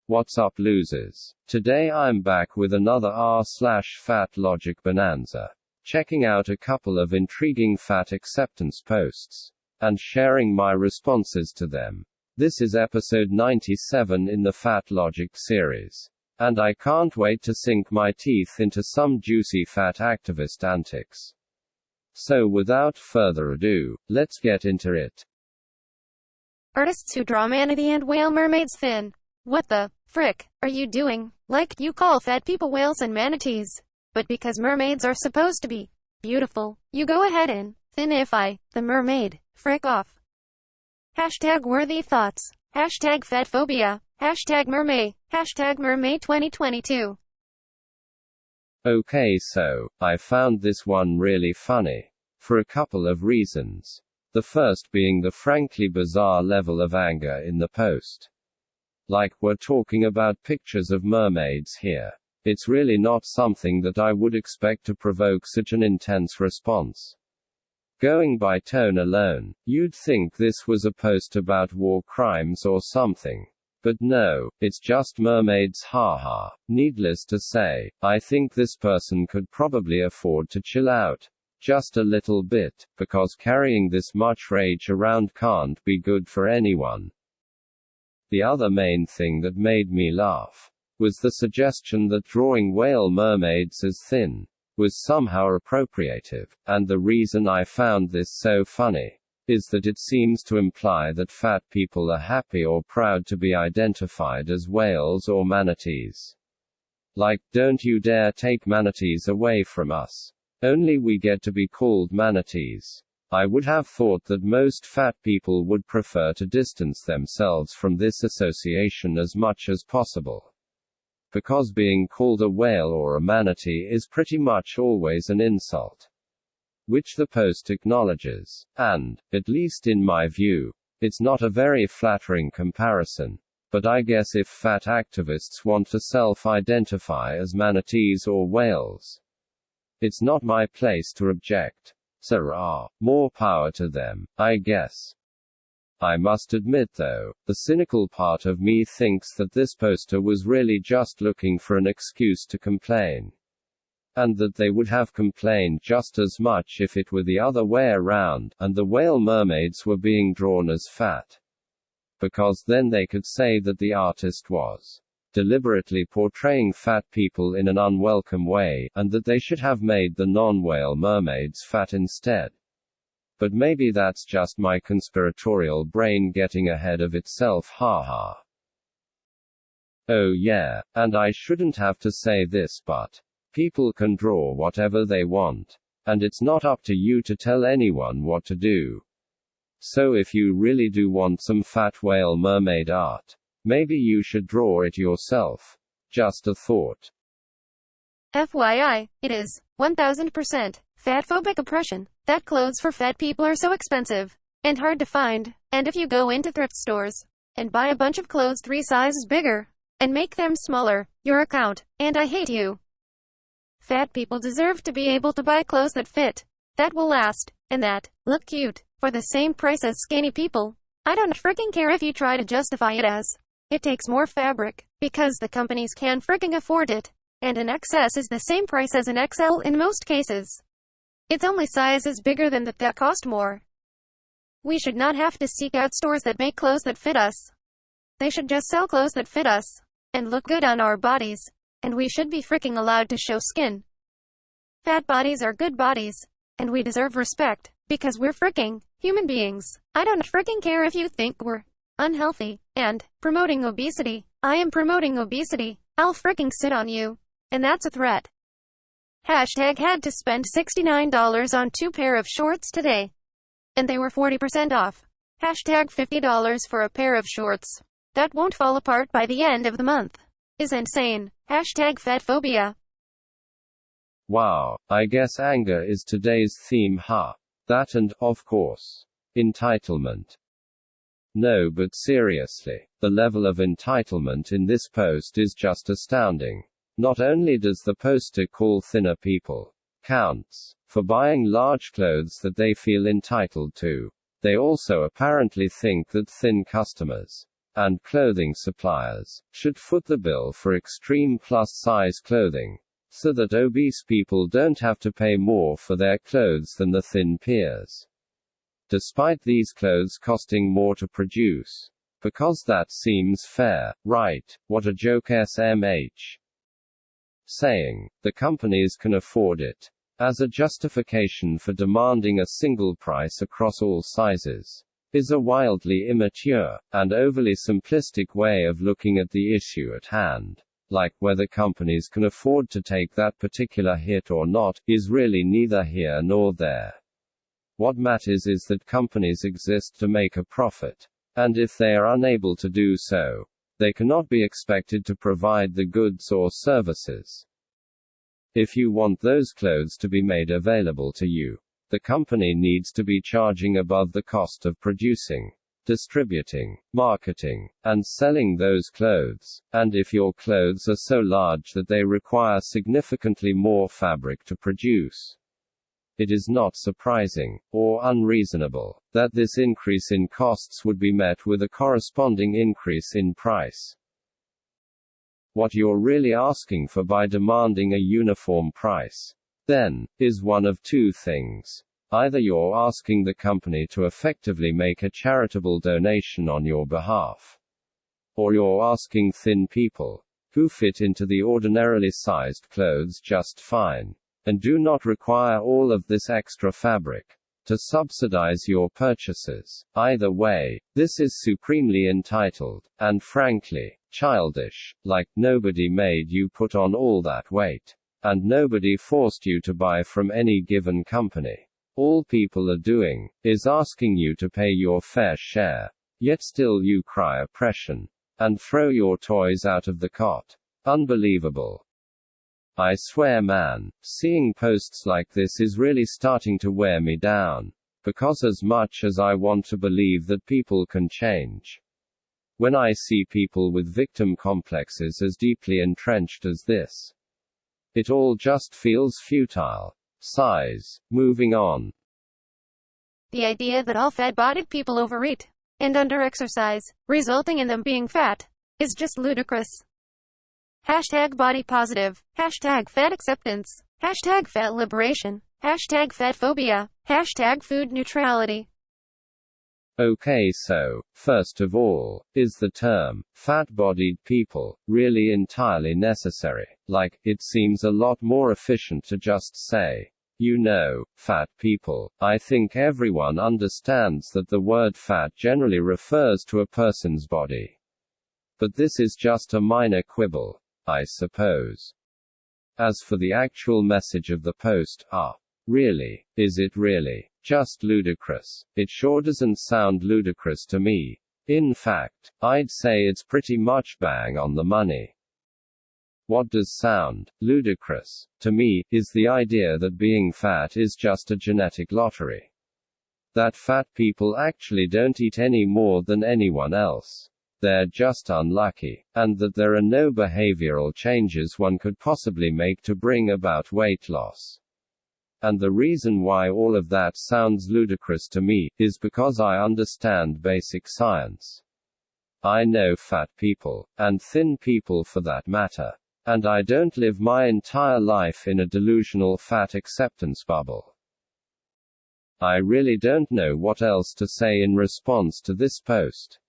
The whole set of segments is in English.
What's up, losers? Today I'm back with another r/fatlogic bonanza. Checking out a couple of intriguing fat acceptance posts and sharing my responses to them. This is episode 97 in the fatlogic series. And I can't wait to sink my teeth into some juicy fat activist antics. So without further ado, let's get into it. Artists who draw manatee and whale mermaids thin. What the frick are you doing? Like, you call fat people whales and manatees. But because mermaids are supposed to be beautiful, you go ahead and thinify the mermaid. Frick off. Hashtag worthy thoughts. Hashtag fatphobia. Hashtag mermaid. Hashtag mermaid 2022. Okay, so I found this one really funny. For a couple of reasons. The first being the frankly bizarre level of anger in the post. Like, we're talking about pictures of mermaids here. It's really not something that I would expect to provoke such an intense response. Going by tone alone, you'd think this was a post about war crimes or something. But no, it's just mermaids, haha. Needless to say, I think this person could probably afford to chill out. Just a little bit, because carrying this much rage around can't be good for anyone. The other main thing that made me laugh was the suggestion that drawing whale mermaids as thin was somehow appropriative, and the reason I found this so funny is that it seems to imply that fat people are happy or proud to be identified as whales or manatees. Like, don't you dare take manatees away from us. Only we get to be called manatees. I would have thought that most fat people would prefer to distance themselves from this association as much as possible. Because being called a whale or a manatee is pretty much always an insult. Which the post acknowledges. And, at least in my view, it's not a very flattering comparison. But I guess if fat activists want to self-identify as manatees or whales, it's not my place to object. So, more power to them, I guess. I must admit though, the cynical part of me thinks that this poster was really just looking for an excuse to complain. And that they would have complained just as much if it were the other way around, and the whale mermaids were being drawn as fat. Because then they could say that the artist was deliberately portraying fat people in an unwelcome way, and that they should have made the non-whale mermaids fat instead. But maybe that's just my conspiratorial brain getting ahead of itself, haha. Oh yeah, and I shouldn't have to say this, but people can draw whatever they want. And it's not up to you to tell anyone what to do. So if you really do want some fat whale mermaid art, maybe you should draw it yourself. Just a thought. FYI, it is 1000% fatphobic oppression that clothes for fat people are so expensive and hard to find. And if you go into thrift stores and buy a bunch of clothes 3 sizes bigger and make them smaller, your account, and I hate you. Fat people deserve to be able to buy clothes that fit, that will last, and that look cute for the same price as skinny people. I don't freaking care if you try to justify it as it takes more fabric, because the companies can freaking afford it, and an XS is the same price as an XL in most cases. It's only sizes bigger than that cost more. We should not have to seek out stores that make clothes that fit us. They should just sell clothes that fit us and look good on our bodies, and we should be freaking allowed to show skin. Fat bodies are good bodies, and we deserve respect, because we're freaking human beings. I don't freaking care if you think we're unhealthy and promoting obesity. I am promoting obesity. I'll freaking sit on you. And that's a threat. Hashtag had to spend $69 on 2 pair of shorts today. And they were 40% off. Hashtag $50 for a pair of shorts that won't fall apart by the end of the month. Is insane. Hashtag fatphobia. Wow, I guess anger is today's theme, huh? That and, of course, entitlement. No, but seriously, the level of entitlement in this post is just astounding. Not only does the poster call thinner people counts for buying large clothes that they feel entitled to, they also apparently think that thin customers and clothing suppliers, should foot the bill for extreme plus-size clothing, so that obese people don't have to pay more for their clothes than the thin peers. Despite these clothes costing more to produce. Because that seems fair, right? What a joke SMH. Saying, the companies can afford it, as a justification for demanding a single price across all sizes, is a wildly immature, and overly simplistic way of looking at the issue at hand. Like, whether companies can afford to take that particular hit or not, is really neither here nor there. What matters is that companies exist to make a profit. And if they are unable to do so, they cannot be expected to provide the goods or services. If you want those clothes to be made available to you, the company needs to be charging above the cost of producing, distributing, marketing, and selling those clothes. And if your clothes are so large that they require significantly more fabric to produce, it is not surprising, or unreasonable, that this increase in costs would be met with a corresponding increase in price. What you're really asking for by demanding a uniform price, then, is one of two things. Either you're asking the company to effectively make a charitable donation on your behalf, or you're asking thin people, who fit into the ordinarily sized clothes just fine, and do not require all of this extra fabric, to subsidize your purchases. Either way, this is supremely entitled, and frankly, childish. Like, nobody made you put on all that weight, and nobody forced you to buy from any given company. All people are doing, is asking you to pay your fair share, yet still you cry oppression, and throw your toys out of the cot. Unbelievable. I swear man, seeing posts like this is really starting to wear me down, because as much as I want to believe that people can change, when I see people with victim complexes as deeply entrenched as this, it all just feels futile. Size. Moving on. The idea that all fat-bodied people overeat and underexercise, resulting in them being fat, is just ludicrous. Hashtag body positive, hashtag fat acceptance, hashtag fat liberation, hashtag fat phobia, hashtag food neutrality. Okay, so, first of all, is the term, fat-bodied people, really entirely necessary? Like, it seems a lot more efficient to just say, you know, fat people. I think everyone understands that the word fat generally refers to a person's body. But this is just a minor quibble, I suppose. As for the actual message of the post, really, is it really just ludicrous? It sure doesn't sound ludicrous to me. In fact, I'd say it's pretty much bang on the money. What does sound ludicrous to me is the idea that being fat is just a genetic lottery. That fat people actually don't eat any more than anyone else. They're just unlucky, and that there are no behavioral changes one could possibly make to bring about weight loss. And the reason why all of that sounds ludicrous to me is because I understand basic science. I know fat people, and thin people for that matter. And I don't live my entire life in a delusional fat acceptance bubble. I really don't know what else to say in response to this post.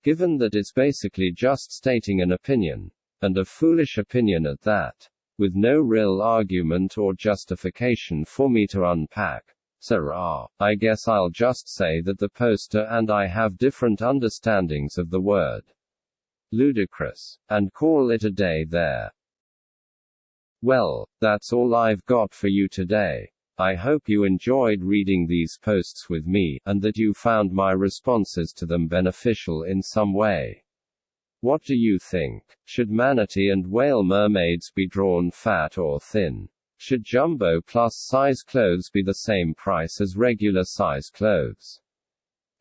Given that it's basically just stating an opinion, and a foolish opinion at that, with no real argument or justification for me to unpack. So, I guess I'll just say that the poster and I have different understandings of the word ludicrous, and call it a day there. Well, that's all I've got for you today. I hope you enjoyed reading these posts with me, and that you found my responses to them beneficial in some way. What do you think? Should manatee and whale mermaids be drawn fat or thin? Should jumbo plus size clothes be the same price as regular size clothes,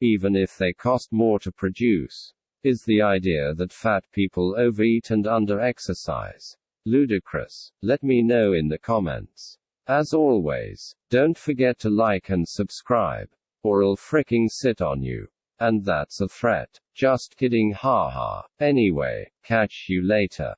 even if they cost more to produce? Is the idea that fat people overeat and under-exercise ludicrous? Let me know in the comments. As always, don't forget to like and subscribe, or I'll fricking sit on you. And that's a threat. Just kidding, haha. Anyway, catch you later.